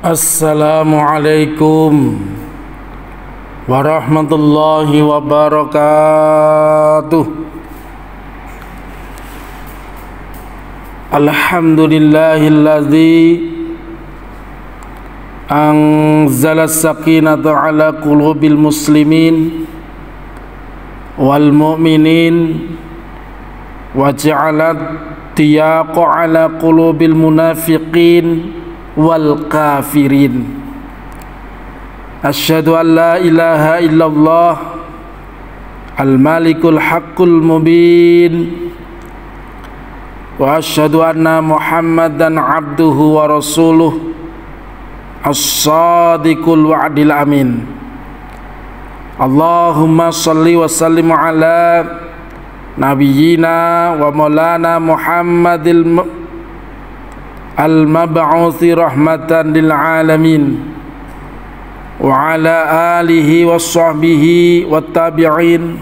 Assalamualaikum warahmatullahi wabarakatuh. Alhamdulillahilladzi anzala sakinata ala qulubil muslimin wal mu'minin wa ja'alat tiyaqa ala qulubil munafiqin wal kafirin. Asyhadu an la ilaha illallah al malikul haqqul mubin wa asyhadu anna muhammadan abduhu wa rasuluh as-sadiqul wa'dil amin. Allahumma salli wa sallim ala nabiyyina wa maulana muhammadil al-mab'uthi rahmatan lil alamin wa ala alihi wa sahbihi wa tabi'in.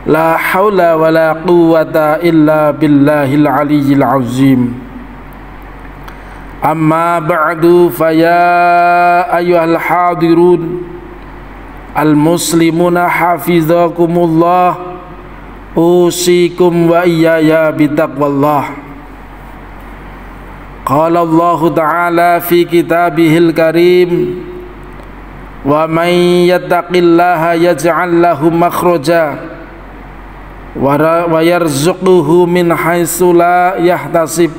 La hawla wa la quwwata illa billahil aliyyil azim. Amma ba'du, faya ayyuhal hadirun al-muslimuna hafizakumullah, usikum wa iyaya bitaqwallah. Qala Allah Ta'ala fi kitabihil karim, wa man yattaqillaha yaj'al lahu makhraja wa yarzuquhu min haitsu la yahtasib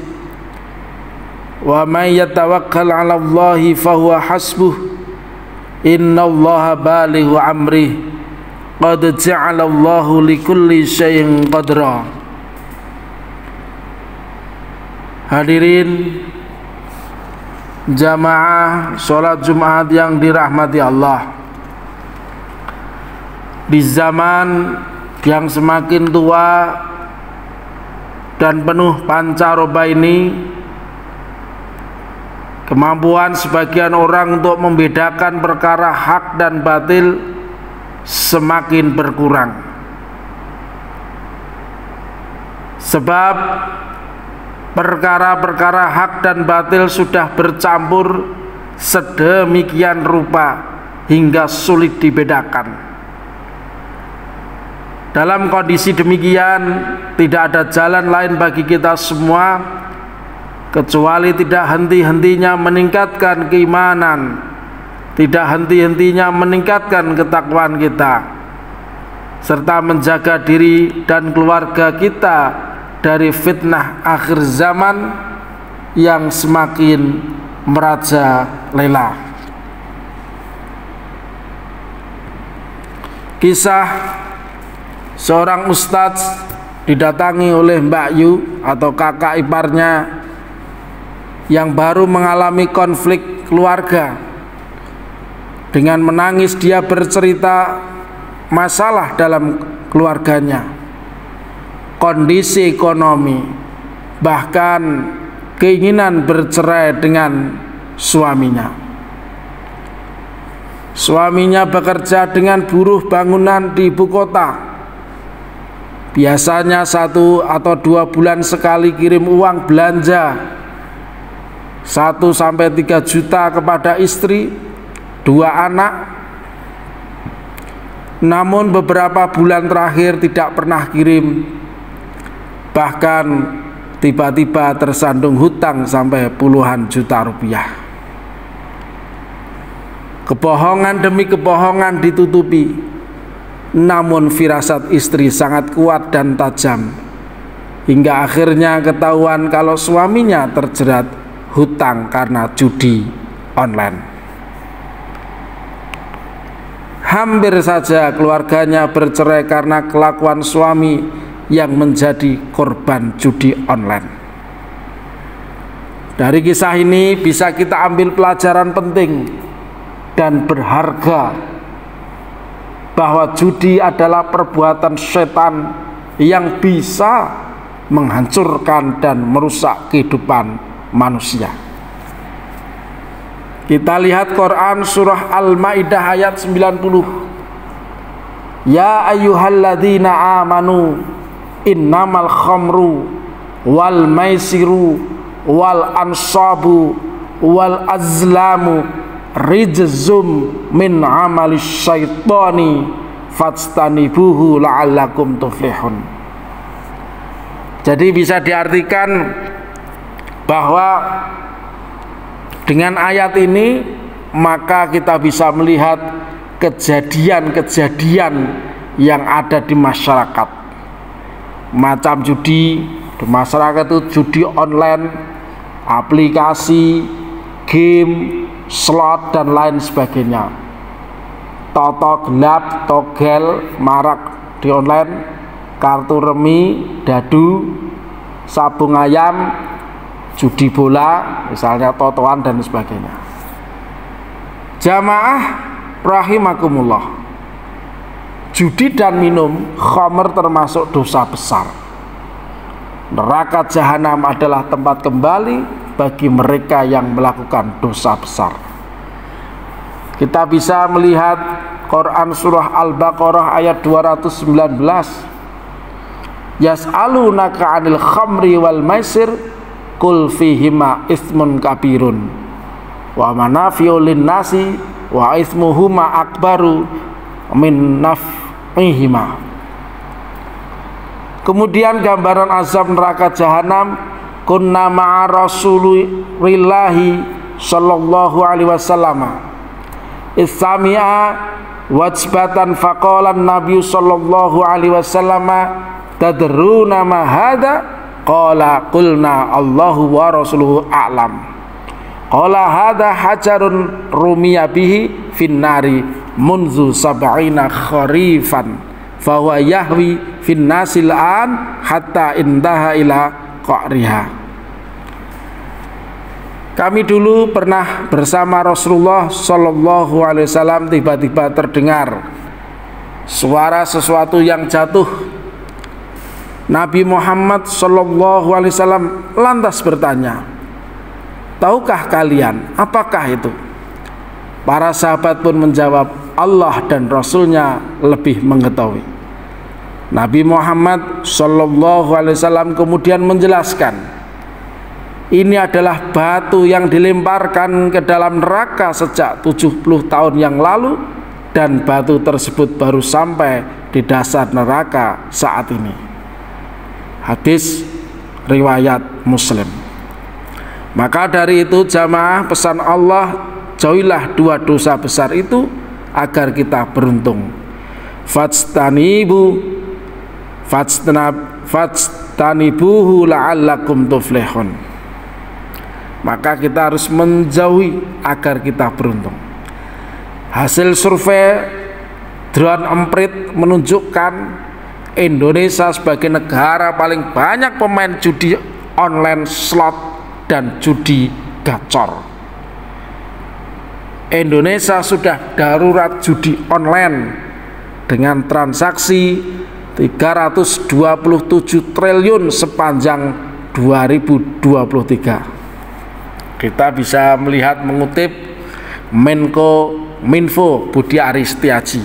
wa man yatawakkal 'ala Allahi fahuwa hasbuh innallaha balighu amrih qad ja'ala Allahu likulli syai'in qadra. Hadirin jamaah sholat Jumat yang dirahmati Allah, di zaman yang semakin tua dan penuh pancaroba ini, kemampuan sebagian orang untuk membedakan perkara hak dan batil semakin berkurang. Sebab perkara-perkara hak dan batil sudah bercampur sedemikian rupa hingga sulit dibedakan. Dalam kondisi demikian, tidak ada jalan lain bagi kita semua kecuali tidak henti-hentinya meningkatkan keimanan, tidak henti-hentinya meningkatkan ketakwaan kita, serta menjaga diri dan keluarga kita dari fitnah akhir zaman yang semakin merajalela. Kisah seorang ustadz didatangi oleh Mbak Yu atau kakak iparnya yang baru mengalami konflik keluarga. Dengan menangis dia bercerita masalah dalam keluarganya, kondisi ekonomi, bahkan keinginan bercerai dengan suaminya. Suaminya bekerja dengan buruh bangunan di ibu kota. Biasanya 1 atau 2 bulan sekali kirim uang belanja 1-3 juta kepada istri, 2 anak. Namun beberapa bulan terakhir tidak pernah kirim, bahkan tiba-tiba tersandung hutang sampai puluhan juta rupiah. Kebohongan demi kebohongan ditutupi, namun firasat istri sangat kuat dan tajam, hingga akhirnya ketahuan kalau suaminya terjerat hutang karena judi online. Hampir saja keluarganya bercerai karena kelakuan suami yang menjadi korban judi online. Dari kisah ini bisa kita ambil pelajaran penting dan berharga, bahwa judi adalah perbuatan setan yang bisa menghancurkan dan merusak kehidupan manusia. Kita lihat Quran surah Al-Maidah ayat 90. Ya ayyuhalladzina amanu innamal khamru wal maisiru wal ansabu wal azlamu rijzum min amali syaitani fastanibuhu la'allakum tuflihun. Jadi bisa diartikan bahwa dengan ayat ini maka kita bisa melihat kejadian-kejadian yang ada di masyarakat. Macam judi di masyarakat itu judi online, aplikasi, game, slot dan lain sebagainya. Toto gelap, togel, marak di online, kartu remi, dadu, sabung ayam, judi bola, misalnya totoan dan sebagainya. Jamaah rahimakumullah, judi dan minum khamr termasuk dosa besar. Neraka jahanam adalah tempat kembali bagi mereka yang melakukan dosa besar. Kita bisa melihat Quran surah Al-Baqarah ayat 219. Yas'alunaka 'anil khamri wal maisir qul fihima ismun kabirun wa manafi'u lin-nasi wa ismuhuma akbaru min naf'ihima. Kemudian gambaran azab neraka jahanam, kunna ma'a rasulillahi sallallahu alaihi wasallam istami'a wajbatan faqalan nabiy sallallahu alaihi wasallam tadruna ma hadha qala qulna Allahu wa rasuluhu a'lam qala hadha hajarun rumiya bihi finnari munzu sab'ina kharifan fahuwa yahwi finnasil an hatta intaha ila qa'riha. Kami dulu pernah bersama Rasulullah sallallahu alaihi wasallam, tiba-tiba terdengar suara sesuatu yang jatuh. Nabi Muhammad sallallahu alaihi wasallam lantas bertanya, tahukah kalian apakah itu? Para sahabat pun menjawab, Allah dan Rasulnya lebih mengetahui. Nabi Muhammad sallallahu alaihi wasallam kemudian menjelaskan, ini adalah batu yang dilemparkan ke dalam neraka sejak 70 tahun yang lalu, dan batu tersebut baru sampai di dasar neraka saat ini. Hadis riwayat Muslim. Maka dari itu jamaah, pesan Allah, jauhilah dua dosa besar itu agar kita beruntung. Fajtanibuhu la'allakum tuflihun. Maka kita harus menjauhi agar kita beruntung. Hasil survei Drone Emprit menunjukkan Indonesia sebagai negara paling banyak pemain judi online, slot dan judi gacor. Indonesia sudah darurat judi online dengan transaksi 327 triliun sepanjang 2023. Kita bisa melihat mengutip Minfo Budi Aris Setiaji,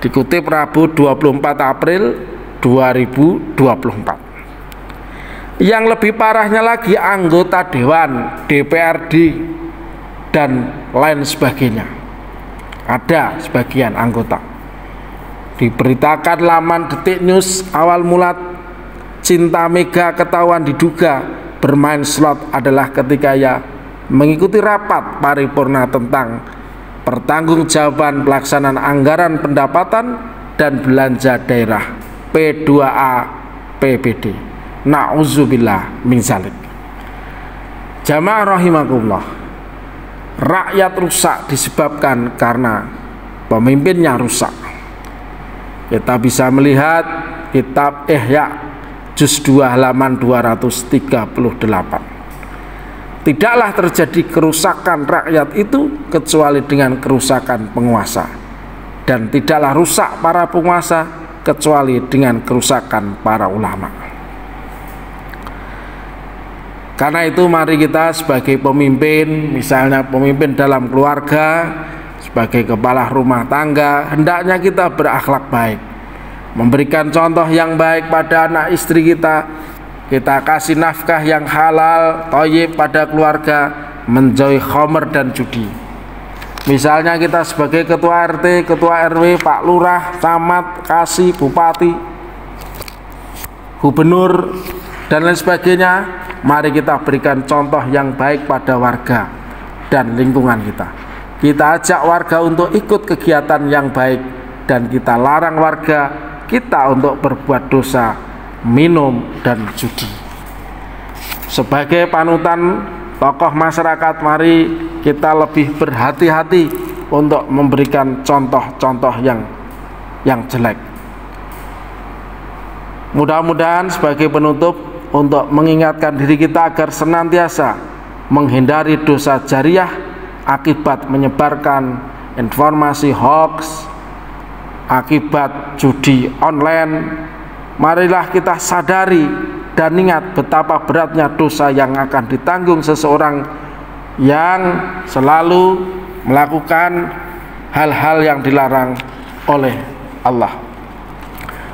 dikutip Rabu 24 April 2024. Yang lebih parahnya lagi, anggota Dewan, DPRD dan lain sebagainya, ada sebagian anggota. Diberitakan laman Detik News, awal mula Cinta Mega ketahuan diduga bermain slot adalah ketika ia mengikuti rapat paripurna tentang pertanggungjawaban pelaksanaan anggaran pendapatan dan belanja daerah P2A PBD. Na'udzubillah min zalik. Jamaah rahimakumullah, rakyat rusak disebabkan karena pemimpinnya rusak. Kita bisa melihat kitab Ihya juz 2 halaman 238. Tidaklah terjadi kerusakan rakyat itu kecuali dengan kerusakan penguasa, dan tidaklah rusak para penguasa kecuali dengan kerusakan para ulama. Karena itu mari kita sebagai pemimpin, misalnya pemimpin dalam keluarga, sebagai kepala rumah tangga, hendaknya kita berakhlak baik, memberikan contoh yang baik pada anak istri kita, kita kasih nafkah yang halal, thayyib pada keluarga, menjauhi khamr dan judi. Misalnya kita sebagai ketua RT, ketua RW, Pak Lurah, camat, kasih, bupati, gubernur, dan lain sebagainya, mari kita berikan contoh yang baik pada warga dan lingkungan kita. Kita ajak warga untuk ikut kegiatan yang baik, dan kita larang warga kita untuk berbuat dosa, minum dan judi. Sebagai panutan tokoh masyarakat, mari kita lebih berhati-hati untuk memberikan contoh-contoh yang jelek. Mudah-mudahan sebagai penutup, untuk mengingatkan diri kita agar senantiasa menghindari dosa jariah akibat menyebarkan informasi hoax, akibat judi online. Marilah kita sadari dan ingat betapa beratnya dosa yang akan ditanggung seseorang yang selalu melakukan hal-hal yang dilarang oleh Allah.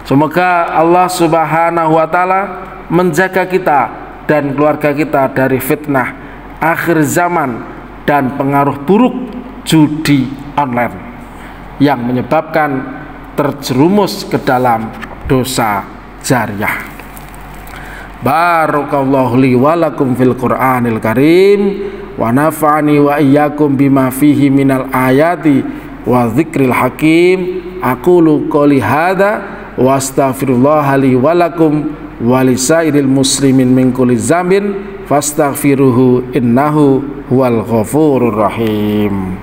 Semoga Allah Subhanahu wa Ta'ala menjaga kita dan keluarga kita dari fitnah akhir zaman dan pengaruh buruk judi online yang menyebabkan terjerumus ke dalam dosa jariah. Barakallahu li wa lakum fil Qur'anil Karim, wa nafa'ani wa iyyakum bima fihi minal ayati wa dzikril hakim. Aqulu qouli hadza wa astaghfirullah li wa lakum wa lisairil muslimin min kulli dzambin fastaghfiruhu innahu huwal ghafurur rahim.